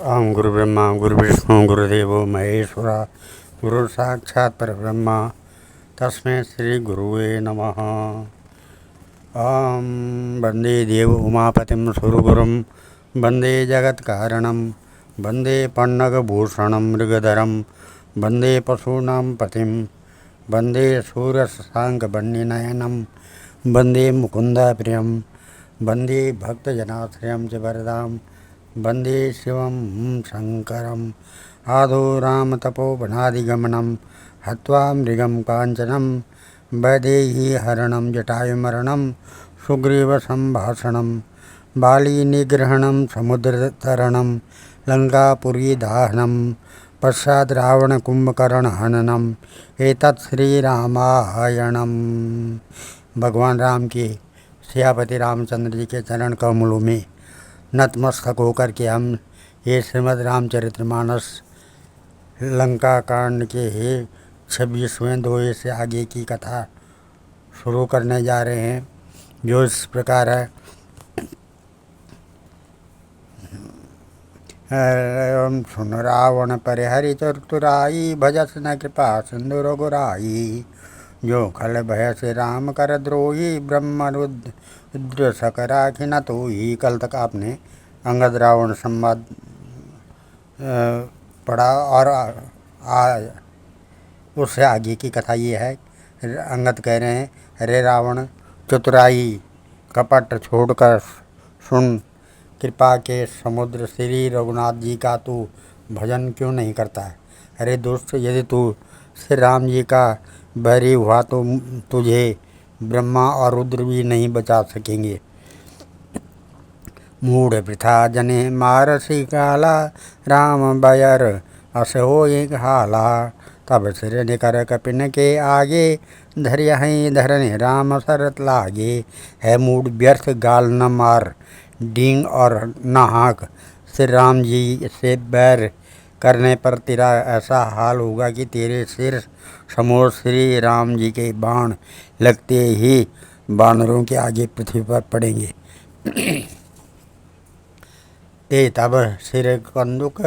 ओम गुरु ब्रह्मा गुरु विष्णु गुरुदेवो महेश्वरा गुरु साक्षात् परब्रह्म तस्मै श्री गुरुवे नमः। ओम वंदे देव उमापतिं सुरगुरुं वंदे जगत्कारणं वंदे पन्नगभूषणं मृगधरं वंदे पशूनां पतिं वंदे शूरशशाङ्कवह्निनयनं वंदे मुकुन्दप्रियं वंदे भक्तजनाश्रयं च वरदां वंदे शिवं शंकरम्। आदौ रामतपोवनादिगमनं हत्वा मृगं काञ्चनं वैदेहीहरणं जटायुमरणं सुग्रीवसम्भाषणं बालीनिग्रहणं समुद्रतरणं लङ्कापुरीदाहनं पश्चात् रावणकुम्भकर्णहननम् एतत् श्रीरामायणम्। भगवान राम के सियापति रामचंद्र जी के चरण कमलों में नतमस्तक होकर के हम ये श्रीमद् रामचरितमानस लंका कांड के 26वें दोहे से आगे की कथा शुरू करने जा रहे हैं, जो इस प्रकार है। सुन रावण परिहरि चतुराई भजस न कृपा सिंधु रघुराई जो खल भय से राम कर द्रोही ब्रह्म रुद्र सकरा खिन तो ही। कल तक आपने अंगद रावण संवाद पढ़ा और उससे आगे की कथा ये है। अंगद कह रहे हैं, अरे रावण चतुराई कपट छोड़कर सुन, कृपा के समुद्र श्री रघुनाथ जी का तू भजन क्यों नहीं करता है। अरे दोस्त, यदि तू श्री राम जी का बैरी हुआ तो तुझे ब्रह्मा और रुद्र भी नहीं बचा सकेंगे। मूढ़ वृथा जने मारसी काला राम बयर अस हो एक हाला। तब सिर निकर कपिन के आगे धरिया धरने राम शरत लागे। है मूढ़, व्यर्थ गाल न मार, डींग और न हाँक। श्री राम जी से बैर करने पर तेरा ऐसा हाल होगा कि तेरे सिर समोर श्री राम जी के बाण लगते ही बानरों के आगे पृथ्वी पर पड़ेंगे। ते तब सिर कंदुक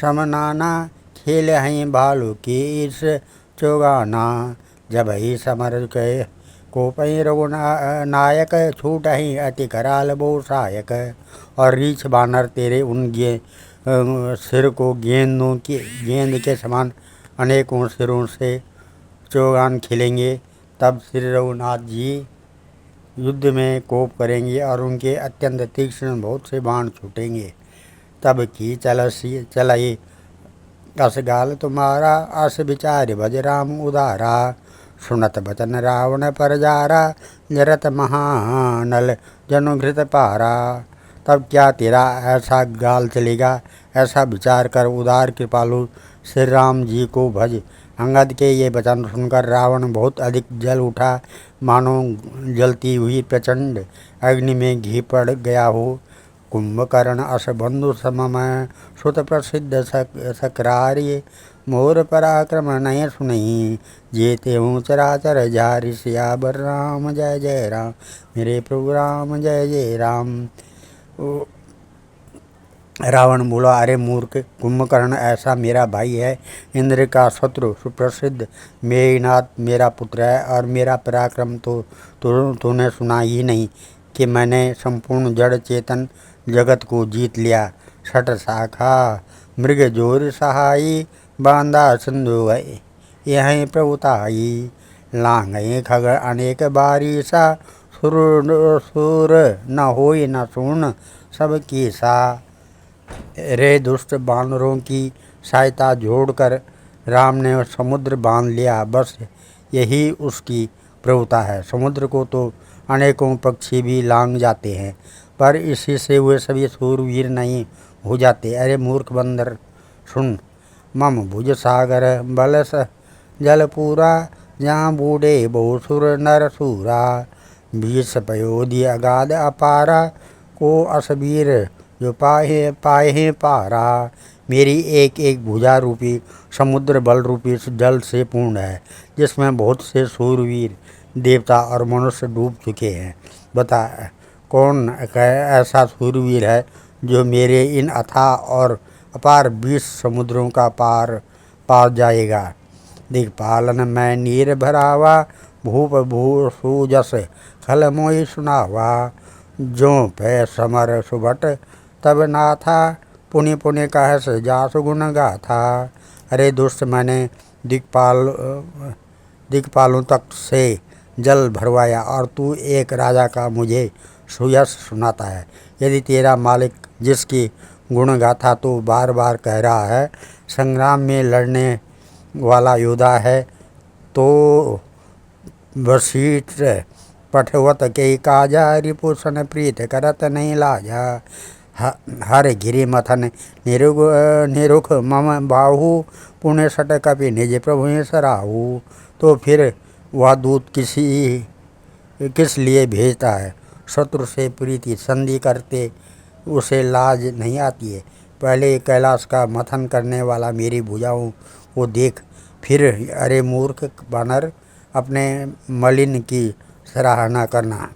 समनाना खेल हैं भालू की इस चौगाना। जब ही समर के कोपई रघुनायक छूट ही अति कराल बो सहायक। और रीछ बानर तेरे उन सिर को गेंद के समान अनेकों सिरों से चौगान खिलेंगे। तब श्री रघुनाथ जी युद्ध में कोप करेंगे और उनके अत्यंत तीक्ष्ण बहुत से बाण छूटेंगे। तब की चलाई अस गाल तुम्हारा, अस विचार भज राम उदारा। सुनत बचन रावण पर जारा, जरत महानल जनुघृत पारा। तब क्या तेरा ऐसा गाल चलेगा, ऐसा विचार कर उदार कृपालु श्री राम जी को भज। अंगद के ये वचन सुनकर रावण बहुत अधिक जल उठा, मानो जलती हुई प्रचंड अग्नि में घी पड़ गया हो। कुंभकर्ण अस बंधु सममय सुत प्रसिद्ध सक्रार्य। मोर पराक्रम नय सुनई, जेते हूँ चराचर जारि। सियावर राम जय जय राम, मेरे प्रभु राम जय जय राम। रावण बोला, अरे मूर्ख कुंभकर्ण ऐसा मेरा भाई है, इंद्र का शत्रु सुप्रसिद्ध मेघनाथ मेरा पुत्र है। और मेरा पराक्रम तो तूने सुना ही नहीं कि मैंने संपूर्ण जड़ चेतन जगत को जीत लिया। छठ शाखा मृग जोर सहाई, बांधा सिंधु गए यहीं प्रभुताई। लांघे खग अनेक बारी सा, सुर न होई न सुन सब की सा। रे दुष्ट, बानरों की सहायता जोड़कर राम ने समुद्र बांध लिया, बस यही उसकी प्रभुता है। समुद्र को तो अनेकों पक्षी भी लांघ जाते हैं, पर इसी से वे सभी सूरवीर नहीं हो जाते। अरे मूर्ख बंदर सुन, मम भुज सागर बलस जल पूरा, जहाँ बूढ़े बहुसुर नर सूरा। बीस पयोधि अगाध अपारा, को असबीर जो पाए पारा। मेरी एक एक भुजा रूपी समुद्र बल रूपी जल से पूर्ण है, जिसमें बहुत से सूरवीर देवता और मनुष्य डूब चुके हैं। बता, कौन ऐसा सूरवीर है जो मेरे इन अथाह और अपार 20 समुद्रों का पार पार जाएगा। दिक्पालन में नीर भरावा, भूप भूसु जस खल मोहि सुनावा। जो भय समर सुभट तब ना था, पुनि पुनि कहस जासु गुण गाथा। अरे दुष्ट, मैंने दिक्पालों तक से जल भरवाया और तू एक राजा का मुझे सुयश सुनाता है। यदि तेरा मालिक जिसकी गुण गाथा तो बार बार कह रहा है, संग्राम में लड़ने वाला योद्धा है, तो वसीठ पठवत के काजा, रिपुसन प्रीत करत नहीं लाजा। हर गिरि मथन निरुख मम बाहु, पुण्य सट कपि निज प्रभु सराहु। तो फिर वह दूत किस लिए भेजता है? शत्रु से प्रीति संधि करते उसे लाज नहीं आती है। पहले कैलाश का मथन करने वाला मेरी भुजाओं को देख, फिर अरे मूर्ख बानर, अपने मलिन की सराहना करना।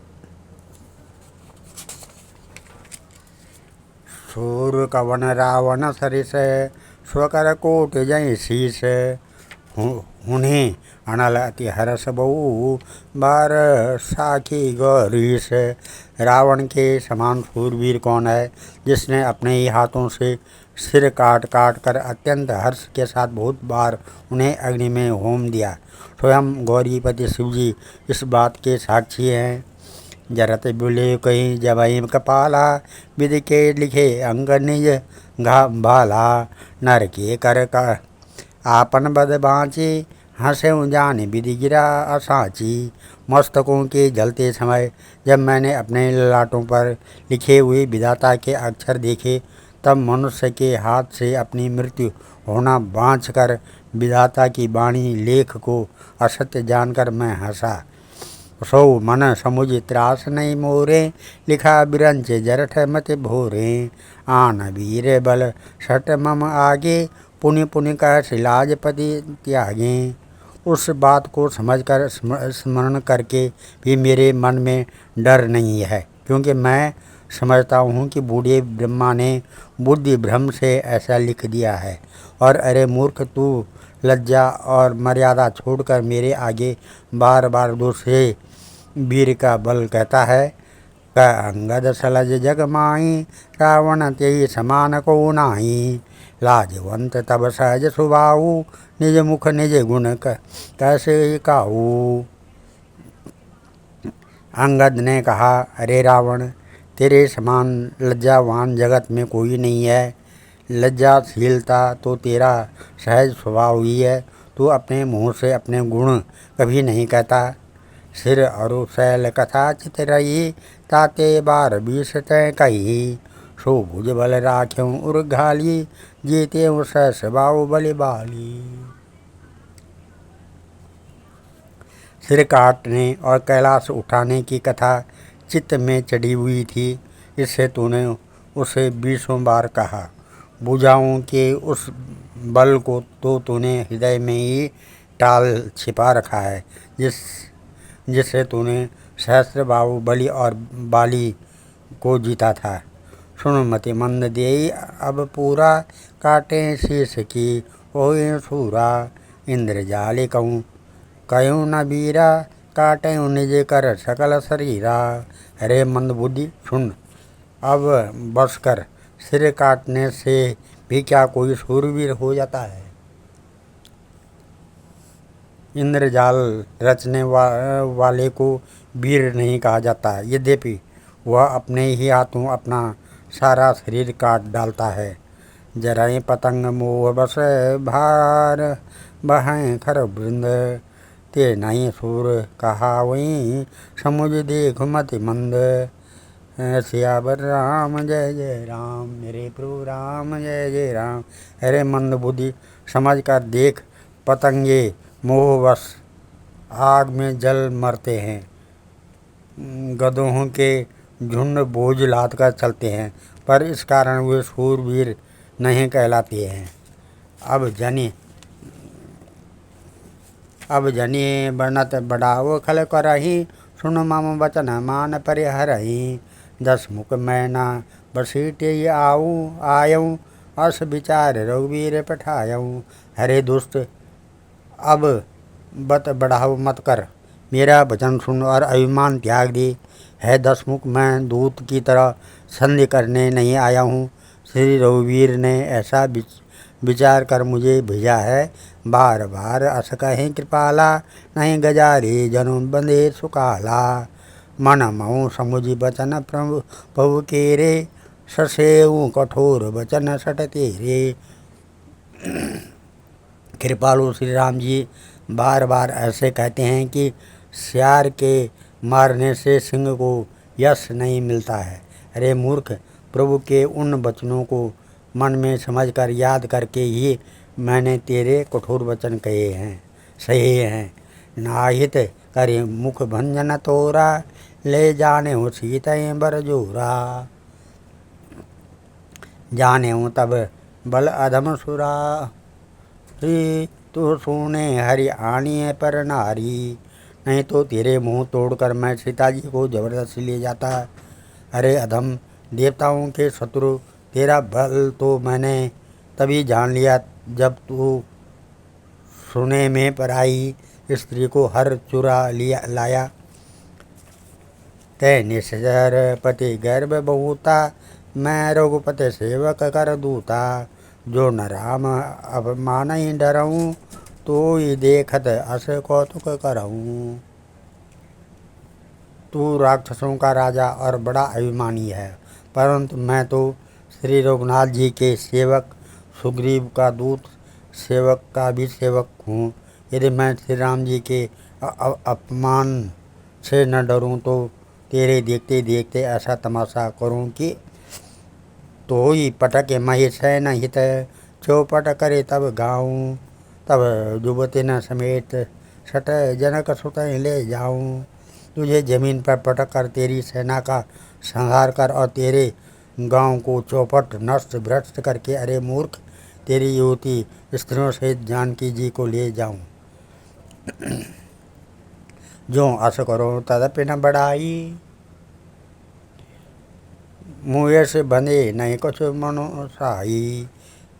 सूर कवन रावण सरिस, स्वकर कोट जय शीस। उन्हें अनल अति हरस बहु, बार साखी गौरीस। रावण के समान सूरवीर कौन है, जिसने अपने ही हाथों से सिर काट काट कर अत्यंत हर्ष के साथ बहुत बार उन्हें अग्नि में होम दिया। स्वयं गौरीपति शिवजी इस बात के साक्षी हैं। जरत बुले कहीं जबई कपाला, विधि के लिखे अंग निज घा भाला। नर के कर का आपन बद बाँची, हंसे जान विधि गिरा असाची। मस्तकों के जलते समय जब मैंने अपने ललाटों पर लिखे हुए विधाता के अक्षर देखे, तब मनुष्य के हाथ से अपनी मृत्यु होना बाँच कर विधाता की वाणी लेख को असत्य जानकर मैं हंसा। सो मन समुझ त्रास नहीं मोरे, लिखा बिरंच जरठ मत भोरे। आन वीर बल सट मम आगे, पुनि पुनि कह शिलाजपति त्यागे। उस बात को समझकर स्मरण करके भी मेरे मन में डर नहीं है, क्योंकि मैं समझता हूँ कि बूढ़े ब्रह्मा ने बुद्धि भ्रम से ऐसा लिख दिया है। और अरे मूर्ख, तू लज्जा और मर्यादा छोड़कर मेरे आगे बार बार दूसरे वीर का बल कहता है। का अंगद सलज जग माई, रावण तेहि समान को नाही। लाजवंत तब सहज सुभाऊ, निज मुख निज गुण कैसे काऊ। अंगद ने कहा, अरे रावण, तेरे समान लज्जावान जगत में कोई नहीं है। लज्जाशीलता तो तेरा सहज स्वभाव ही है। तू अपने मुँह से अपने गुण कभी नहीं कहता। सिर और शैल कथा चित रही, ताते बार 20 तय कही। सो भुज बल राख्यों उर्घाली, जीते सहस बाहु बलि बाली। सिर काटने और कैलाश उठाने की कथा चित्त में चढ़ी हुई थी, इससे तूने उसे 20 बार कहा। भुजाओं के उस बल को तो तूने हृदय में ही टाल छिपा रखा है, जिससे तूने सहस्र बाहु बलि और बाली को जीता था। सुन मति मंद देई अब पूरा, काटे शीश की ओए सूरा। इंद्रजाली कहूँ न वीरा, काटे निज कर सकल शरीरा। अरे मंद बुद्धि, सुन, अब बस कर। सिर काटने से भी क्या कोई शूरवीर हो जाता है? इंद्रजाल रचने वाले को वीर नहीं कहा जाता, यद्यपि वह अपने ही हाथों अपना सारा शरीर काट डालता है। जराए पतंग मोह बस भार, बहें खर वृंद। ते नहीं सूर कहा वहीं, समुझ देख मति मंद। सियावर राम जय जय राम, मेरे प्रभु राम जय जय राम। अरे मंद बुद्धि, समझ कर देख, पतंगे मोहवश आग में जल मरते हैं। गधों के झुंड बोझ लाद कर चलते हैं, पर इस कारण वे शूरवीर नहीं कहलाते हैं। अब जनिए बनत बढ़ाओ खल करही, सुन मम वचन मान परिहरही। 10 मुख मैना बसीटे आऊँ आयऊँ, अस विचार रघुवीर पठायऊँ। हरे दुष्ट अब बत बढ़ाओ मत कर, मेरा वचन सुन और अभिमान त्याग दे। है दसमुख, मैं दूत की तरह संधि करने नहीं आया हूँ। श्री रघुवीर ने ऐसा विचार कर मुझे भेजा है। बार बार अस कहें कृपाला, नहीं गजारे जनु बंदे सुकाला। मन मऊ समुझ बचन प्रभु केरे, ससेऊ कठोर वचन सट तेरे। कृपालु श्री राम जी बार बार ऐसे कहते हैं कि सियार के मारने से सिंह को यश नहीं मिलता है। अरे मूर्ख, प्रभु के उन वचनों को मन में समझकर याद करके ही मैंने तेरे कठोर वचन कहे हैं, सहे हैं। नाहित करे मुख भंजन तोरा, ले जाने हो सीतएं बर जोरा। जाने हो तब बल अधम सुरा, तू सुने हरि आनी पर नारी। नहीं तो तेरे मुंह तोड़कर मैं सीता जी को जबरदस्ती ले जाता। अरे अधम, देवताओं के शत्रु, तेरा बल तो मैंने तभी जान लिया जब तू सुने में पराई स्त्री को हर चुरा लाया। तै निश्चर पति गर्भ बहुता, मैं रघुपति सेवक कर दूता। जो न राम अब मान ही डरऊँ, तो ही देखत अस कौतुक करऊँ। तू राक्षसों का राजा और बड़ा अभिमानी है, परंतु मैं तो श्री रघुनाथ जी के सेवक, सुग्रीव का दूत, सेवक का भी सेवक हूँ। यदि मैं श्री राम जी के अपमान से न डरूँ तो तेरे देखते देखते ऐसा तमाशा करूँ कि तो ही पटके महेशन हित, चौपट करे तब गाऊँ। तब जुबती न समेत सट जनक सुत ले जाऊँ। तुझे जमीन पर पटक कर तेरी सेना का संहार कर और तेरे गांव को चौपट नष्ट भ्रष्ट करके, अरे मूर्ख, तेरी युवती स्त्रियों सहित जानकी जी को ले जाऊं। जो अस करो तदपि न बढ़ाई, मुँह से बंधे नहीं कुछ मनो साई।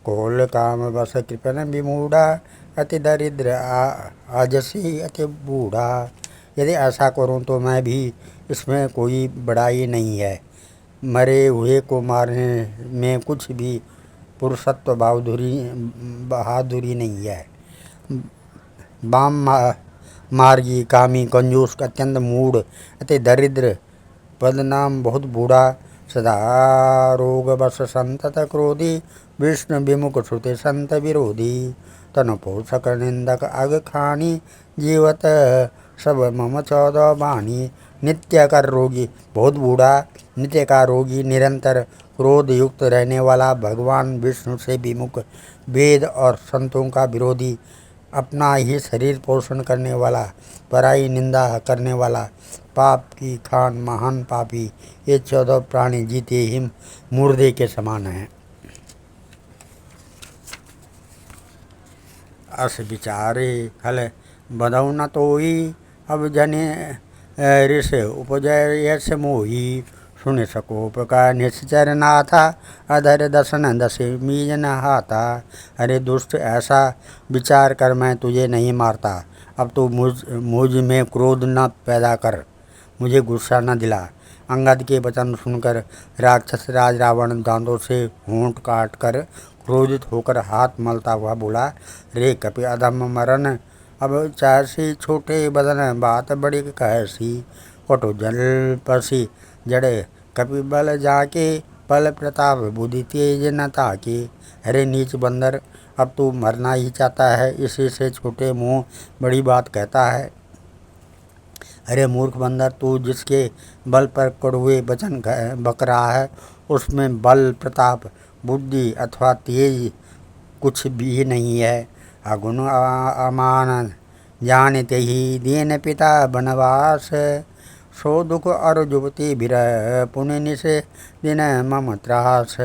कोल काम बस कृपन विमूढ़ा, अति दरिद्र आजसी अति बूढ़ा। यदि ऐसा करूं तो मैं भी इसमें कोई बड़ाई नहीं है। मरे हुए को मारने में कुछ भी पुरुषत्व बहादुरी नहीं है। वाम मार्गी, कामी, कंजूस, अत्यंत मूढ़, अति दरिद्र, पदनाम, बहुत बूढ़ा, सदा रोग बस संतत क्रोधी, विष्णु विमुख श्रुति संत विरोधी। तनु पोषक निंदक अग खानी, जीवत सब मम 14 बाणी। नित्य कर रोगी, बहुत बूढ़ा, नित्य का रोगी, निरंतर क्रोध युक्त रहने वाला, भगवान विष्णु से विमुख, वेद और संतों का विरोधी, अपना ही शरीर पोषण करने वाला, पराई निंदा करने वाला, पाप की खान महान पापी, ये 14 प्राणी जीते ही मुर्दे के समान हैं। अस विचारे हल बदौ न तोई, अब जने ऋष उपजय यश मोही। सुन सकोप का निश्चर नाथा, अधर दसन दस मीजन हाथा। अरे दुष्ट, ऐसा विचार कर मैं तुझे नहीं मारता। अब तो मुझ में क्रोध न पैदा कर, मुझे गुस्सा न दिला। अंगद के वचन सुनकर राक्षस राज रावण दांतों से होंठ काट कर क्रोधित होकर हाथ मलता हुआ बोला, रे कपि अधम मरन, अब चासी छोटे बदन बात बड़ी कहसी। कटु जल पसी जड़े कपि बल जाके, बल प्रताप बुद्धि तेज न ताके। अरे नीच बंदर, अब तू मरना ही चाहता है, इसी से छोटे मुँह बड़ी बात कहता है। अरे मूर्ख बंदर, तू जिसके बल पर कड़वे वचन बक रहा है, उसमें बल, प्रताप, बुद्धि अथवा तेज कुछ भी नहीं है। अगुण अमान जानते ही दीन पिता बनवास, सो दुख और जुबती विरह, पुण्य निशे दिन मम त्रास।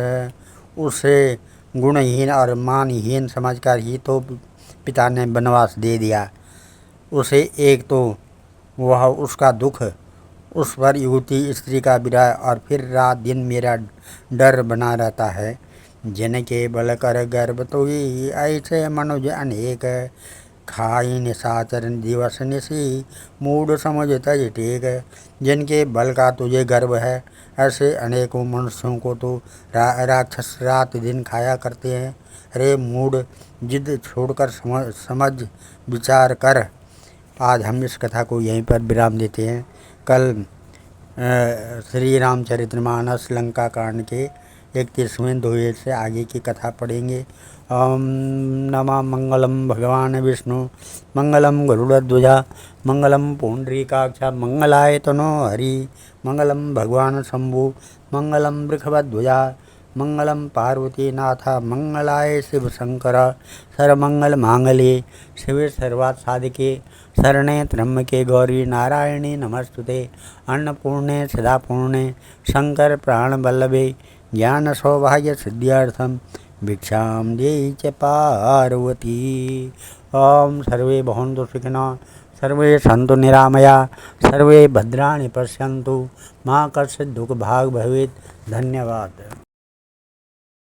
उसे गुणहीन और मानहीन समझकर ही तो पिता ने वनवास दे दिया। उसे एक तो वह उसका दुख, उस पर युवती स्त्री का विरह, और फिर रात दिन मेरा डर बना रहता है। जिनके बल कर गर्भ तोई ऐसे मनुज अनेक खाई निशाचर दिवस निशी मूड समझ तज टेक। जिनके बल का तुझे गर्व है ऐसे अनेकों मनुष्यों को तो राक्षस रात दिन खाया करते हैं। अरे मूड, जिद छोड़कर समझ विचार कर। आज हम इस कथा को यहीं पर विराम देते हैं। कल श्री रामचरितमानस लंका कांड के 31वें दोहे से आगे की कथा पढ़ेंगे। ओम नमः मंगलम भगवान विष्णु मंगलम गरुड़ध्वजा मंगलम पुंडरीकाक्ष मंगलाय तनो हरि मंगलम भगवान शंभु मंगलम वृषभध्वजा मंगलम पार्वती नाथ मंगलाय शिव शंकर सर्वमंगल मांगल्ये शिवे सर्वार्थ साधिके शरणे त्र्यंबके गौरी नारायणी नमस्तुते अन्नपूर्णे सदापूर्णे शंकर प्राण वल्लभे ज्ञान सौभाग्य सिद्ध्यर्थम भिक्षां देहि च पार्वती। ओम सर्वे भवन्तु सुखिनः सर्वे सन्तु निरामया सर्वे भद्राणि पश्यन्तु मा कश्चित् दुःखभाग् भवेत्। धन्यवाद।